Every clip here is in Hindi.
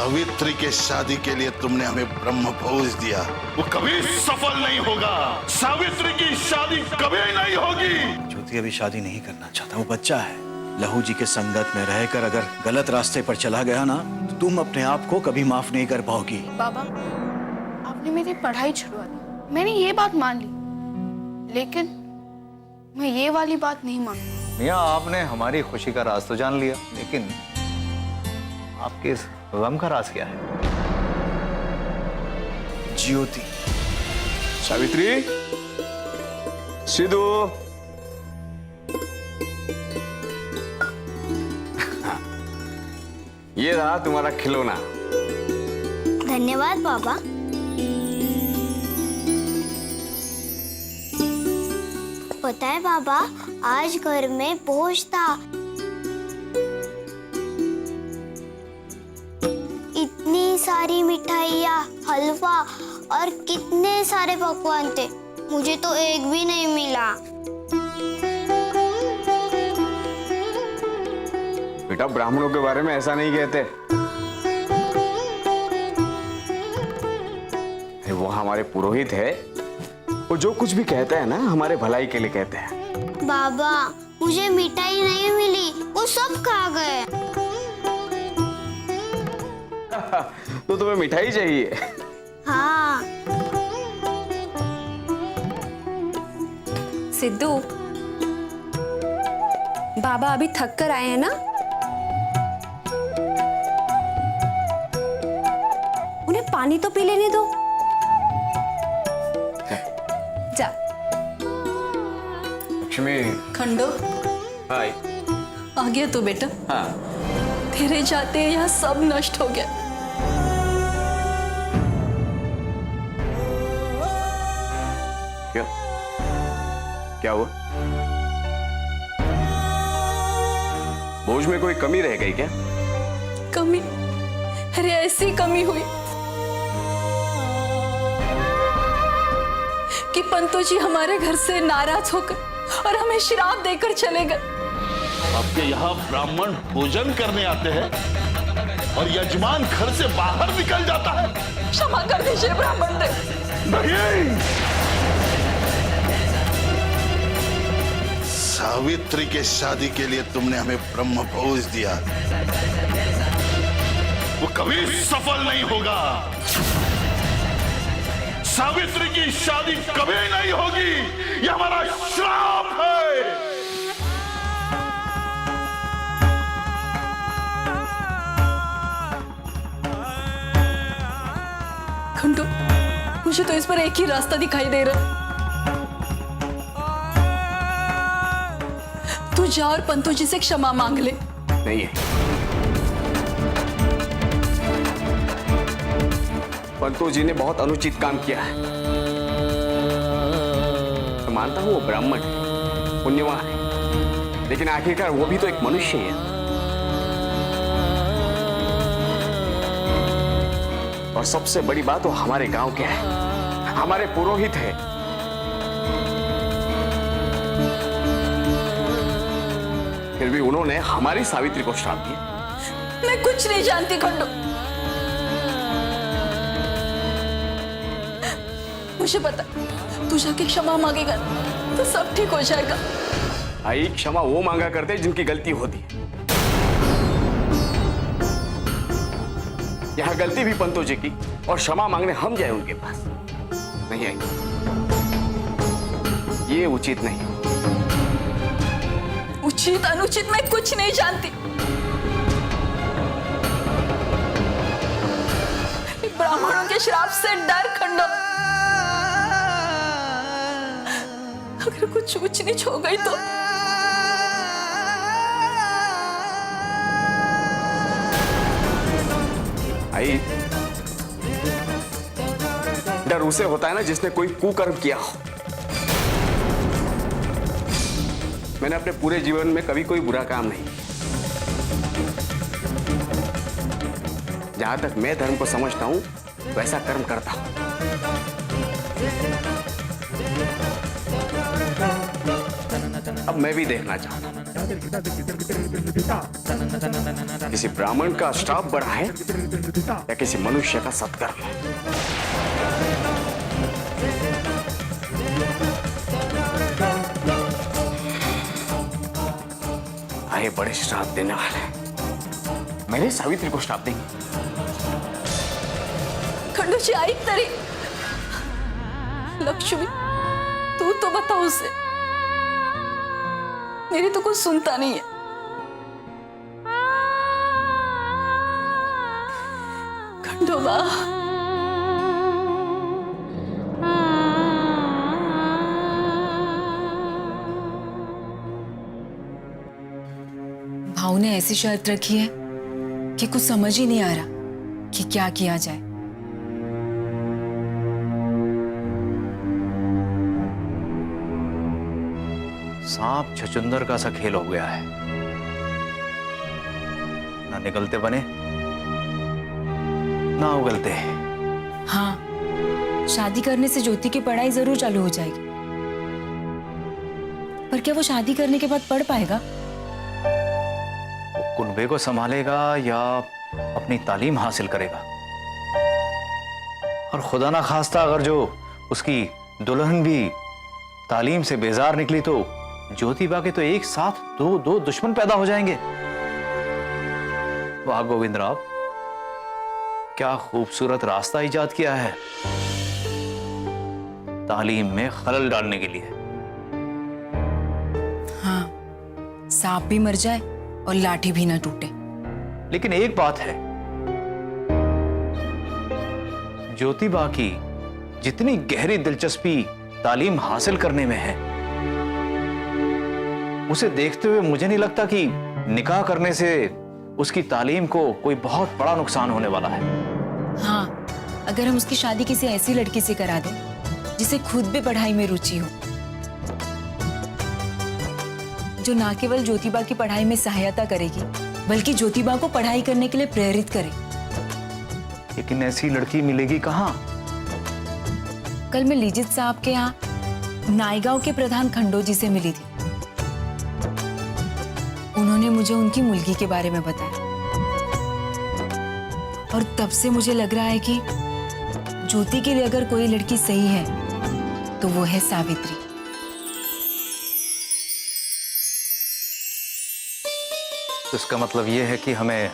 सावित्री के शादी के लिए तुमने हमें ब्रह्म भोज दिया, वो कभी सफल नहीं होगा। सावित्री की शादी कभी नहीं होगी। ज्योति अभी शादी नहीं करना चाहता, वो बच्चा है। लहू जी के संगत में रहकर अगर गलत रास्ते पर चला गया ना तो तुम अपने आप को कभी माफ नहीं कर पाओगी। बाबा, आपने मेरी पढ़ाई छुड़वा दी, मैंने ये बात मान ली, लेकिन मैं ये वाली बात नहीं मानती। मियाँ, आपने हमारी खुशी का राज तो जान लिया, लेकिन आपके इस गम का राज क्या है? ज्योति। सावित्री, सिद्धू, ये रहा तुम्हारा खिलौना। धन्यवाद पापा। पता है पापा, आज घर में भोज था। इतनी सारी मिठाइयाँ, हलवा और कितने सारे पकवान थे, मुझे तो एक भी नहीं मिला। बेटा, ब्राह्मणों के बारे में ऐसा नहीं कहते। वो हमारे पुरोहित है, वो जो कुछ भी कहते हैं ना हमारे भलाई के लिए कहते हैं। बाबा, मुझे मिठाई नहीं मिली, वो सब खा गए। तो तुम्हें मिठाई चाहिए? हाँ। सिद्धू, बाबा अभी थक कर आए हैं ना, उन्हें पानी तो पी लेने दो। जा। लक्ष्मी। खंडो, हाय। आ गया तू बेटा? हाँ। तेरे जाते यहाँ सब नष्ट हो गया। क्या? क्या हुआ? भोज में कोई कमी रह गई क्या? कमी? अरे ऐसी कमी हुई कि पंतु जी हमारे घर से नाराज होकर और हमें श्राप देकर चले गए। आपके यहाँ ब्राह्मण भोजन करने आते हैं और यजमान घर से बाहर निकल जाता है। क्षमा कर दीजिए ब्राह्मण देव। नहीं, सावित्री के शादी के लिए तुमने हमें ब्रह्म भोज दिया, वो कभी सफल नहीं होगा। सावित्री की शादी कभी नहीं होगी, ये हमारा श्राप है। खंडू, मुझे तो इस पर एक ही रास्ता दिखाई दे रहा। तू जा और पंतु जी से क्षमा मांग ले। नहीं है, पंतु जी ने बहुत अनुचित काम किया है। मैं मानता हूं वो ब्राह्मण है, पुण्यवान है, लेकिन आखिरकार वो भी तो एक मनुष्य है। और सबसे बड़ी बात, वो हमारे गांव के है, हमारे पुरोहित है। फिर भी उन्होंने हमारी सावित्री को श्राप दिया। मैं कुछ नहीं जानती खंडू, मुझे पता तू जाके क्षमा मांगेगा तो सब ठीक हो जाएगा। आई, क्षमा वो मांगा करते जिनकी गलती होती है। यहाँ गलती भी पंतु जी की और क्षमा मांगने हम जाए उनके पास, नहीं आएंगे। ये उचित नहीं। उचित अनुचित मैं कुछ नहीं जानती। ब्राह्मणों के श्राप से डर खंडो, अगर कुछ ऊंच नीच हो गई तो। आई, डर उसे होता है ना जिसने कोई कुकर्म किया हो। मैंने अपने पूरे जीवन में कभी कोई बुरा काम नहीं, जहां तक मैं धर्म को समझता हूं वैसा कर्म करता हूं। अब मैं भी देखना चाहता हूं किसी ब्राह्मण का श्राप बड़ा है या किसी मनुष्य का सत्कर्म? आए बड़े श्राप देने वाले, मेरे सावित्री को श्राप देंगे। खंडूची ऐक तरी, लक्ष्मी तू तो बता उसे, मेरी तो कुछ सुनता नहीं है। खंडोबा भाऊ ने ऐसी शर्त रखी है कि कुछ समझ ही नहीं आ रहा कि क्या किया जाए। सांप छचुंदर का सा खेल हो गया है, ना निकलते बने ना उगलते। हाँ, शादी करने से ज्योति की पढ़ाई जरूर चालू हो जाएगी, पर क्या वो शादी करने के बाद पढ़ पाएगा? वो कुनबे को संभालेगा या अपनी तालीम हासिल करेगा? और खुदा ना खास्ता अगर जो उसकी दुल्हन भी तालीम से बेजार निकली तो ज्योतिबा के तो एक साथ दो दुश्मन पैदा हो जाएंगे। वाह गोविंदराव, क्या खूबसूरत रास्ता इजाद किया है तालीम में खलल डालने के लिए। हाँ, सांप भी मर जाए और लाठी भी ना टूटे। लेकिन एक बात है, ज्योतिबा की जितनी गहरी दिलचस्पी तालीम हासिल करने में है, उसे देखते हुए मुझे नहीं लगता कि निकाह करने से उसकी तालीम को कोई बहुत बड़ा नुकसान होने वाला है। हाँ, अगर हम उसकी शादी किसी ऐसी लड़की से करा दें जिसे खुद भी पढ़ाई में रुचि हो, जो ना केवल ज्योतिबा की पढ़ाई में सहायता करेगी बल्कि ज्योतिबा को पढ़ाई करने के लिए प्रेरित करे। लेकिन ऐसी लड़की मिलेगी कहाँ? कल मैं लीजित साहब के यहाँ नायगांव के प्रधान खंडोजी से मिली थी। उन्होंने मुझे उनकी मुलगी के बारे में बताया और तब से मुझे लग रहा है कि ज्योति के लिए अगर कोई लड़की सही है तो वो है सावित्री। तो इसका मतलब ये है कि हमें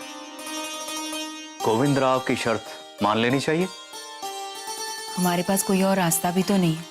गोविंदराव की शर्त मान लेनी चाहिए। हमारे पास कोई और रास्ता भी तो नहीं है।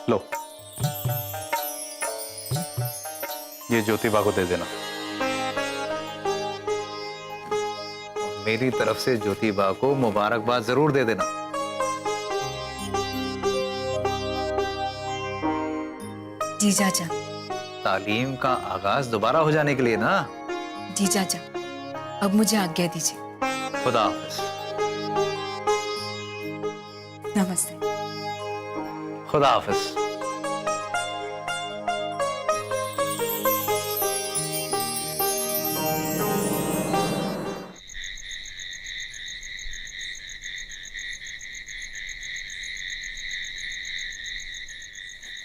लो, ये ज्योतिबा को दे देना। मेरी तरफ से ज्योतिबा को मुबारकबाद जरूर दे देना। जी चाचा। तालीम का आगाज दोबारा हो जाने के लिए ना। जी चाचा, अब मुझे आज्ञा दीजिए। खुदा हाफिज। नमस्ते। खुदा हाफिज।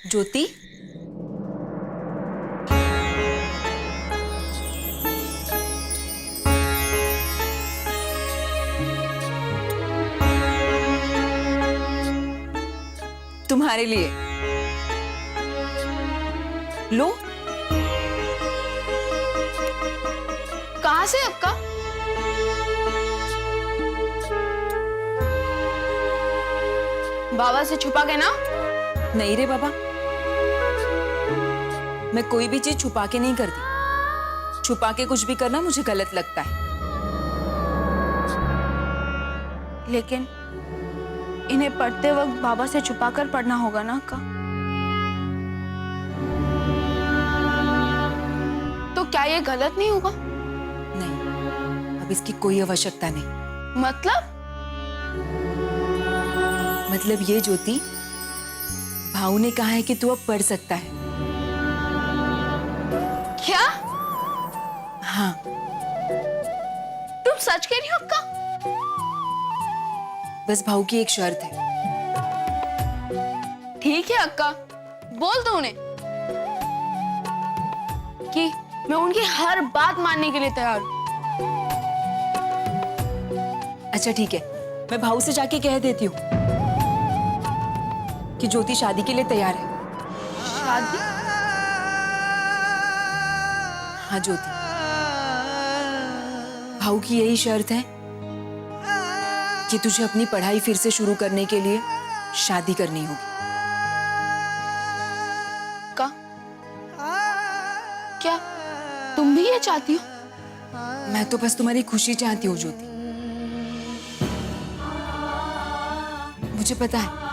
ज्योति, तुम्हारे लिए लो। कहाँ से अक्का? बाबा से छुपा के ना? नहीं रे बाबा, मैं कोई भी चीज छुपा के नहीं करती। छुपा के कुछ भी करना मुझे गलत लगता है। लेकिन इन्हें पढ़ते वक्त बाबा से छुपाकर पढ़ना होगा ना अक्का? तो क्या ये गलत नहीं होगा? नहीं, अब इसकी कोई आवश्यकता नहीं। मतलब ये ज्योति, भाऊ ने कहा है कि तू अब पढ़ सकता है। क्या? हाँ। तुम सच कह रही हो अक्का? बस भाऊ की एक शर्त है। ठीक है अक्का, बोल दो उन्हें कि मैं उनकी हर बात मानने के लिए तैयार हूं। अच्छा ठीक है, मैं भाऊ से जाके कह देती हूँ कि ज्योति शादी के लिए तैयार है। शादी? हाँ ज्योति, भाऊ की यही शर्त है कि तुझे अपनी पढ़ाई फिर से शुरू करने के लिए शादी करनी होगी। का? क्या तुम भी ये चाहती हो? मैं तो बस तुम्हारी खुशी चाहती हूँ ज्योति। मुझे पता है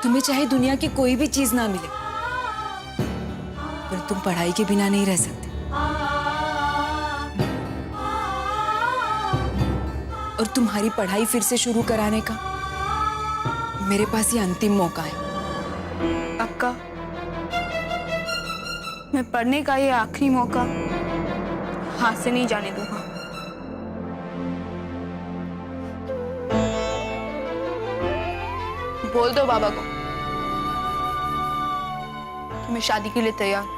तुम्हें चाहे दुनिया की कोई भी चीज ना मिले, पर तुम पढ़ाई के बिना नहीं रह सकते। और तुम्हारी पढ़ाई फिर से शुरू कराने का मेरे पास ये अंतिम मौका है। अक्का, मैं पढ़ने का ये आखिरी मौका हाथ से नहीं जाने दूंगा। बोल दो बाबा को कि मैं शादी के लिए तैयार हूं।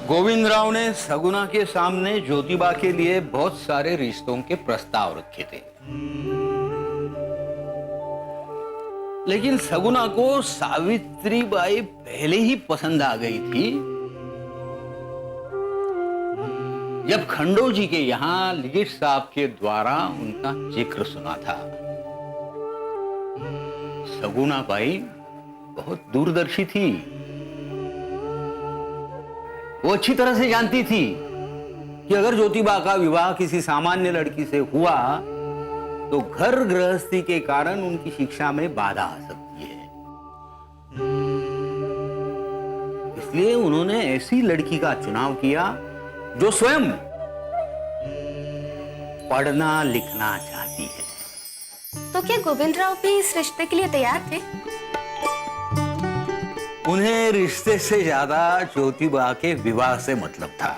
गोविंदराव ने सगुना के सामने ज्योतिबा के लिए बहुत सारे रिश्तों के प्रस्ताव रखे थे, लेकिन सगुना को सावित्रीबाई पहले ही पसंद आ गई थी। जब खंडो जी के यहाँ लिजिट साहब के द्वारा उनका जिक्र सुना था। सगुना बाई बहुत दूरदर्शी थी। वो अच्छी तरह से जानती थी कि अगर ज्योतिबा का विवाह किसी सामान्य लड़की से हुआ तो घर गृहस्थी के कारण उनकी शिक्षा में बाधा आ सकती है। इसलिए उन्होंने ऐसी लड़की का चुनाव किया जो स्वयं पढ़ना लिखना चाहती है। तो क्या गोविंदराव भी इस रिश्ते के लिए तैयार थे? उन्हें रिश्ते से ज्यादा ज्योतिबा के विवाह से मतलब था।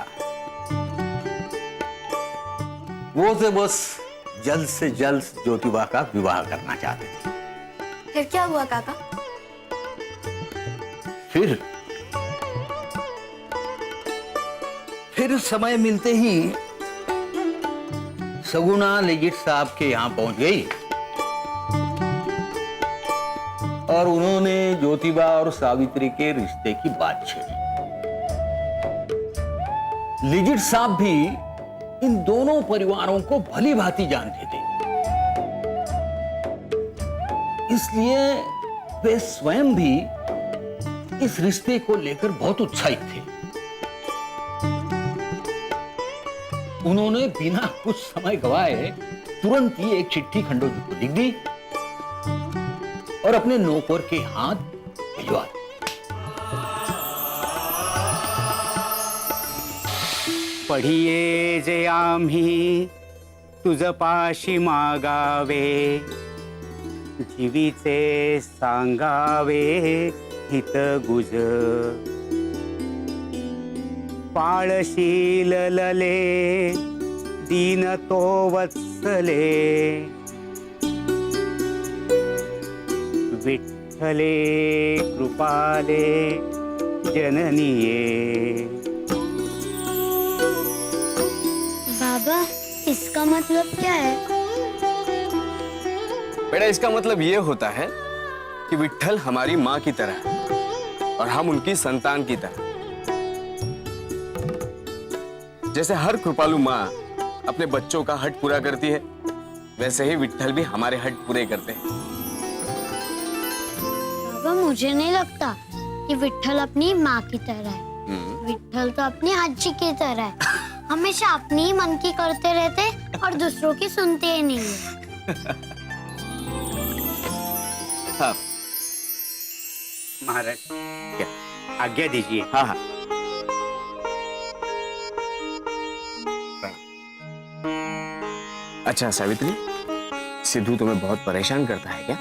वो तो बस जल्द से जल्द ज्योतिबा का विवाह करना चाहते थे। फिर क्या हुआ काका? फिर समय मिलते ही सगुना लिजिट साहब के यहां पहुंच गई और उन्होंने ज्योतिबा और सावित्री के रिश्ते की बात छेड़ी। लिजिट साहब भी इन दोनों परिवारों को भली भांति जानते थे, इसलिए वे स्वयं भी इस रिश्ते को लेकर बहुत उत्साहित थे। उन्होंने बिना कुछ समय गवाए तुरंत ही एक चिट्ठी खंडो जी को लिख दी और अपने नौकर के हाथ भिजवा दी। पढिये जे आम्ही तुझ पाशी मागावे, जीवीचे सांगावे हित गुज, पाळशील लले दीनतो वत्सले विठ्ठले कृपाले जननीये। बाबा, इसका मतलब क्या है? बेटा, इसका मतलब ये होता है कि विट्ठल हमारी माँ की तरह है और हम उनकी संतान की तरह। जैसे हर कृपालु माँ अपने बच्चों का हट पूरा करती है, वैसे ही विट्ठल भी हमारे हट पूरे करते हैं। बाबा, मुझे नहीं लगता कि विट्ठल अपनी माँ की तरह है। विट्ठल तो अपनी आजी की तरह है। हमेशा अपनी ही मन की करते रहते और दूसरों की सुनते ही नहीं है। हाँ। महाराज, क्या आज्ञा दीजिए। हाँ हाँ। अच्छा सावित्री, सिद्धू तुम्हें बहुत परेशान करता है क्या?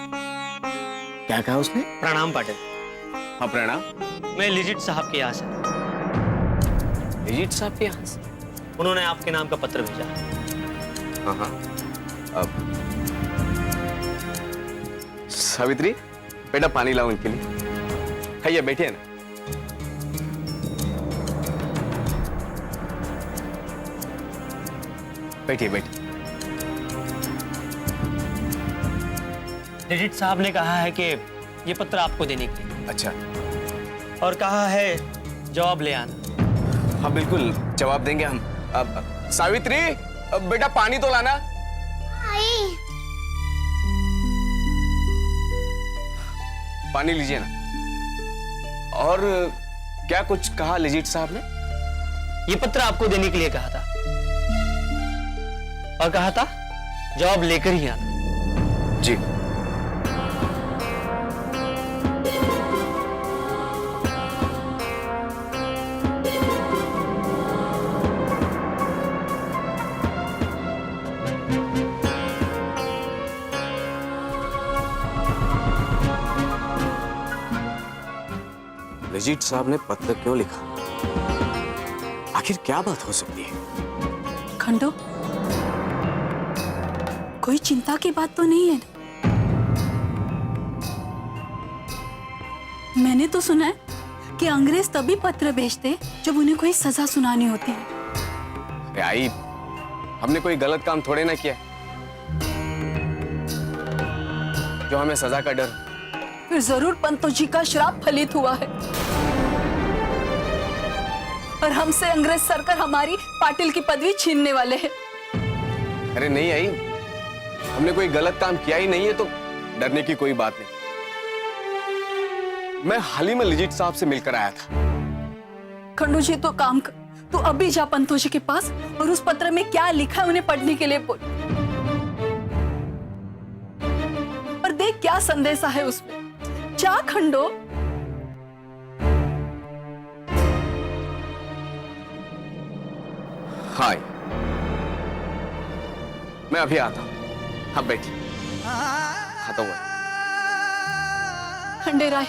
क्या कहा उसने? प्रणाम पाटिल। हाँ प्रणाम। मैं लिजिट साहब के यहाँ से। अजीत साहब के यहाँ से? उन्होंने आपके नाम का पत्र भेजा है। हाँ हाँ। अब सावित्री, बेटा पानी लाओ इनके लिए। है, बैठिए ना। बैठिए बैठिए। लिजिट साहब ने कहा है कि ये पत्र आपको देने के लिए, अच्छा। और कहा है जवाब ले आना। हाँ बिल्कुल, जवाब देंगे हम। अब सावित्री, अब बेटा पानी तो लाना। आई। पानी लीजिए ना। और क्या कुछ कहा लिजिट साहब ने? ये पत्र आपको देने के लिए कहा था और कहा था जवाब लेकर ही आना। जी। लिजिट साहब ने पत्र क्यों लिखा? आखिर क्या बात हो सकती है? खंडो, कोई चिंता की बात तो नहीं है? मैंने तो सुना है कि अंग्रेज तभी पत्र भेजते जब उन्हें कोई सजा सुनानी होती है। अरे आई, हमने कोई गलत काम थोड़े ना किया जो हमें सजा का डर। फिर जरूर पंतो जी का श्राप फलित हुआ है और हमसे अंग्रेज सरकार हमारी पाटिल की पदवी छीनने वाले हैं। अरे नहीं आई, हमने कोई गलत काम किया ही नहीं है, तो डरने की कोई बात नहीं। मैं हाल ही में लिजिट साहब से मिलकर आया था। खंडू जी, तो काम कर, तू अभी जा पंतो जी के पास और उस पत्र में क्या लिखा है उन्हें पढ़ने के लिए बोल। और देख क्या संदेशा है उसमें। जा खंडो। हाय, मैं अभी आता हूं। हाँ बैठिए। खाता हुआ। खंडेराय,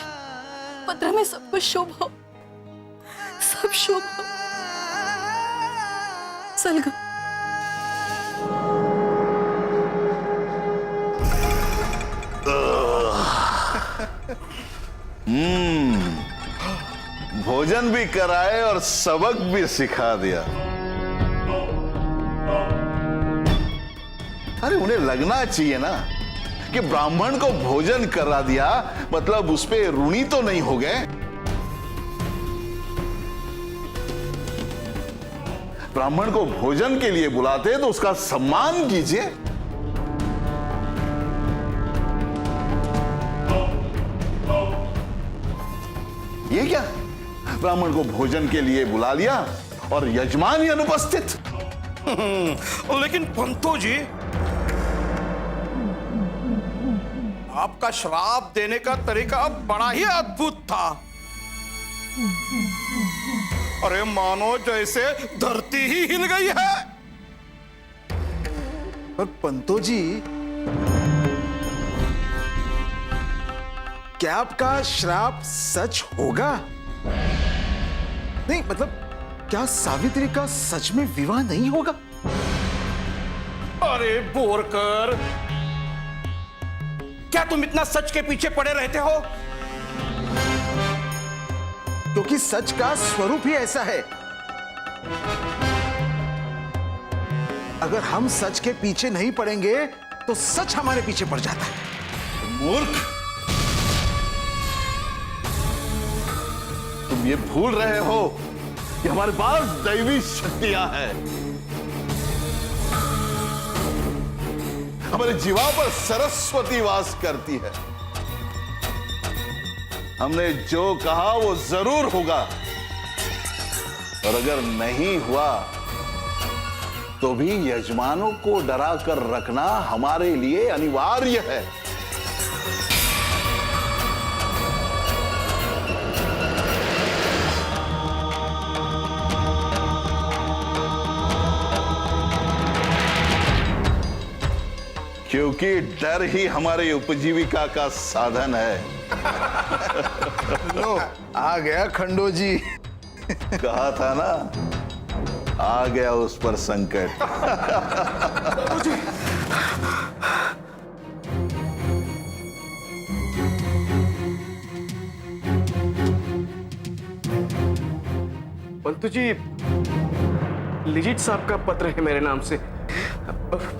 पत्र में सब कुछ शुभ हो, सब शुभ हो। सलगम, भोजन भी कराए और सबक भी सिखा दिया। अरे उन्हें लगना चाहिए ना कि ब्राह्मण को भोजन करा दिया मतलब उस पे ऋणी तो नहीं हो गए। ब्राह्मण को भोजन के लिए बुलाते तो उसका सम्मान कीजिए। ये क्या, ब्राह्मण को भोजन के लिए बुला लिया और यजमान ही अनुपस्थित। लेकिन पंतो जी, आपका श्राप देने का तरीका बड़ा ही अद्भुत था। अरे मानो जैसे धरती ही हिल गई है। पर पंतो जी, क्या आपका श्राप सच होगा? नहीं मतलब क्या सावित्री का सच में विवाह नहीं होगा? अरे बोरकर, क्या तुम इतना सच के पीछे पड़े रहते हो? क्योंकि सच का स्वरूप ही ऐसा है। अगर हम सच के पीछे नहीं पड़ेंगे तो सच हमारे पीछे पड़ जाता है। मूर्ख, तुम ये भूल रहे हो कि हमारे पास दैवी शक्तियां हैं। हमारे जीवा पर सरस्वती वास करती है। हमने जो कहा वो जरूर होगा, और अगर नहीं हुआ तो भी यजमानों को डरा कर रखना हमारे लिए अनिवार्य है। क्योंकि डर ही हमारे उपजीविका का साधन है। लो, आ गया खंडो जी। कहा था ना, आ गया उस पर संकट। पंतु जी, लिजिट साहब का पत्र है मेरे नाम से।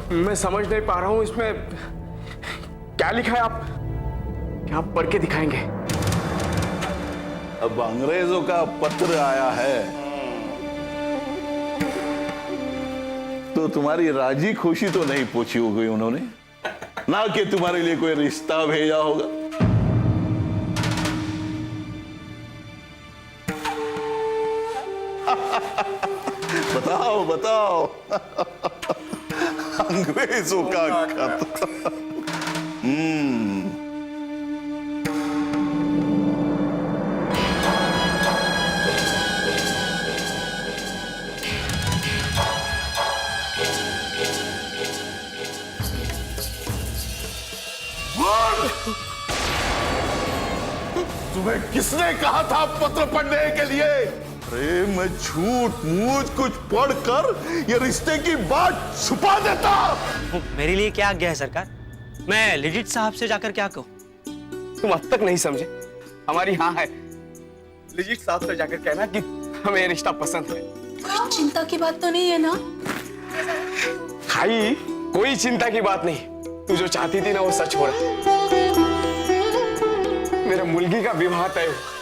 मैं समझ नहीं पा रहा हूं इसमें क्या लिखा है। आप क्या आप पढ़ के दिखाएंगे? अब अंग्रेजों का पत्र आया है तो तुम्हारी राजी खुशी तो नहीं पूछी होगी उन्होंने, ना कि तुम्हारे लिए कोई रिश्ता भेजा होगा। बताओ बताओ। अंग्रेजों का खत। तुम्हें किसने कहा था पत्र पढ़ने के लिए? अरे मैं झूठ मूठ कुछ पढ़कर ये रिश्ते की बात छुपा देता। मेरे लिए क्या आज्ञा है सरकार? मैं लिजिट साहब से जाकर क्या कहूँ? तुम अब तक नहीं समझे? हमारी हाँ है। लिजिट साहब से जाकर कहना कि हमें ये रिश्ता पसंद है। कोई चिंता की बात तो नहीं है ना? खाई, कोई चिंता की बात नहीं। तू जो चाहती थी ना वो सच हो रहा है। मेरे मुलगी का विवाह तय हुआ।